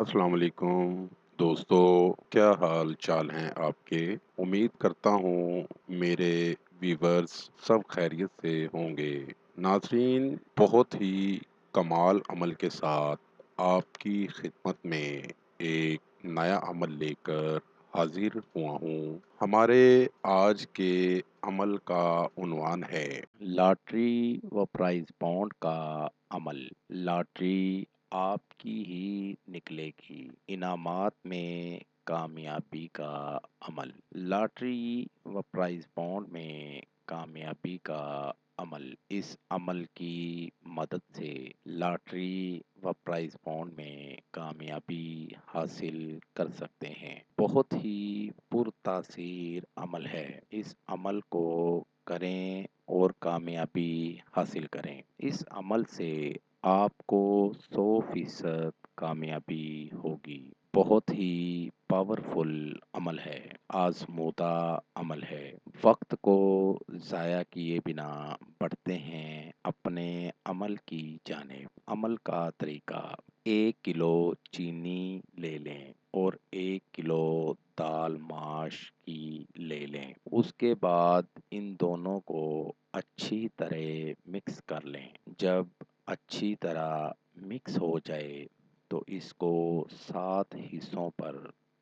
अस्सलाम वालेकुम दोस्तों, क्या हाल चाल हैं आपके? उम्मीद करता हूँ मेरे व्यूवर्स सब खैरियत से होंगे। नाज़रीन, बहुत ही कमाल अमल के साथ आपकी खिदमत में एक नया अमल लेकर हाजिर हुआ हूँ। हमारे आज के अमल का उन्वान है लॉटरी व प्राइज़ बॉन्ड का अमल। लॉटरी आपकी ही निकलेगी, इनामात में कामयाबी का अमल। लॉटरी व प्राइज़ बॉन्ड में कामयाबी का अमल। इस अमल की मदद से लॉटरी व प्राइज़ बॉन्ड में कामयाबी हासिल कर सकते हैं। बहुत ही पुरतासीर अमल है। इस अमल को करें और कामयाबी हासिल करें। इस अमल से आपको 100% कामयाबी होगी। बहुत ही पावरफुल अमल है, आज़मूदा अमल है। वक्त को ज़ाया किए बिना बढ़ते हैं अपने अमल की जानिब। अमल का तरीका: 1 किलो चीनी ले लें और 1 किलो दाल माश की ले लें। उसके बाद इन दोनों को अच्छी तरह मिक्स कर लें। जब अच्छी तरह मिक्स हो जाए तो इसको 7 हिस्सों पर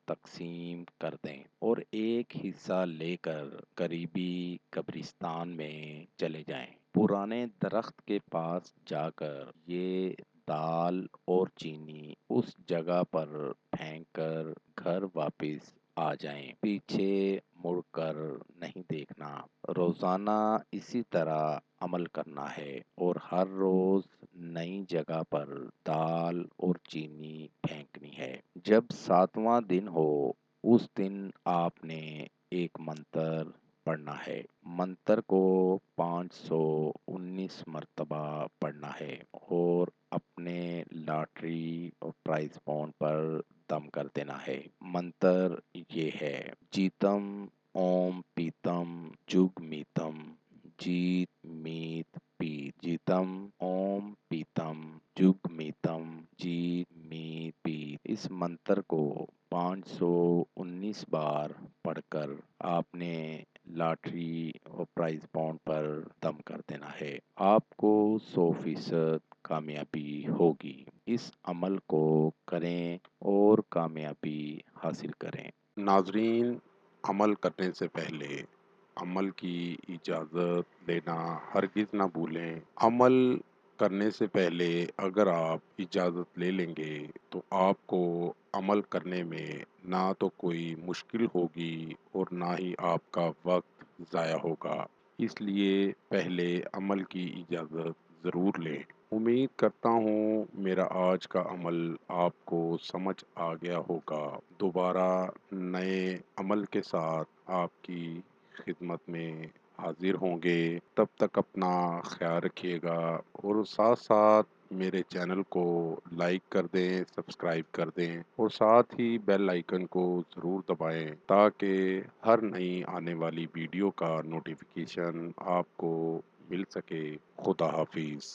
तक़सीम कर दें और एक हिस्सा लेकर करीबी कब्रिस्तान में चले जाएं। पुराने दरख्त के पास जाकर ये दाल और चीनी उस जगह पर फेंक कर घर वापस आ जाएं। पीछे मुड़कर नहीं देखना। रोज़ाना इसी तरह अमल करना है और हर रोज़ नई जगह पर दाल और चीनी फेंकनी है। जब 7वां दिन हो उस दिन आपने एक मंत्र पढ़ना है। मंत्र को 519 मर्तबा पढ़ना है और अपने लॉटरी और प्राइज़ बॉन्ड पर दम कर देना है। मंत्र ये है: जीतम ओम पीतम जुग मीतम जीत मीत पीत। जीतम ओम पीतम जुग मीतम जीत मीत पीत। इस मंत्र को 519 बार पढ़कर आपने लॉटरी और प्राइज़ बॉन्ड पर दम कर देना है। आपको 100% कामयाबी होगी। इस अमल को करें और कामयाबी हासिल करें। नाज़रीन, अमल करने से पहले अमल की इजाज़त लेना हरगिज़ ना भूलें। अमल करने से पहले अगर आप इजाज़त ले लेंगे तो आपको अमल करने में ना तो कोई मुश्किल होगी और ना ही आपका वक्त ज़ाया होगा। इसलिए पहले अमल की इजाज़त ज़रूर लें। उम्मीद करता हूँ मेरा आज का अमल आपको समझ आ गया होगा। दोबारा नए अमल के साथ आपकी खिदमत में हाजिर होंगे। तब तक अपना ख्याल रखिएगा और साथ साथ मेरे चैनल को लाइक कर दें, सब्सक्राइब कर दें और साथ ही बेल आइकन को ज़रूर दबाएं ताकि हर नई आने वाली वीडियो का नोटिफिकेशन आपको मिल सके। खुदा हाफिज़।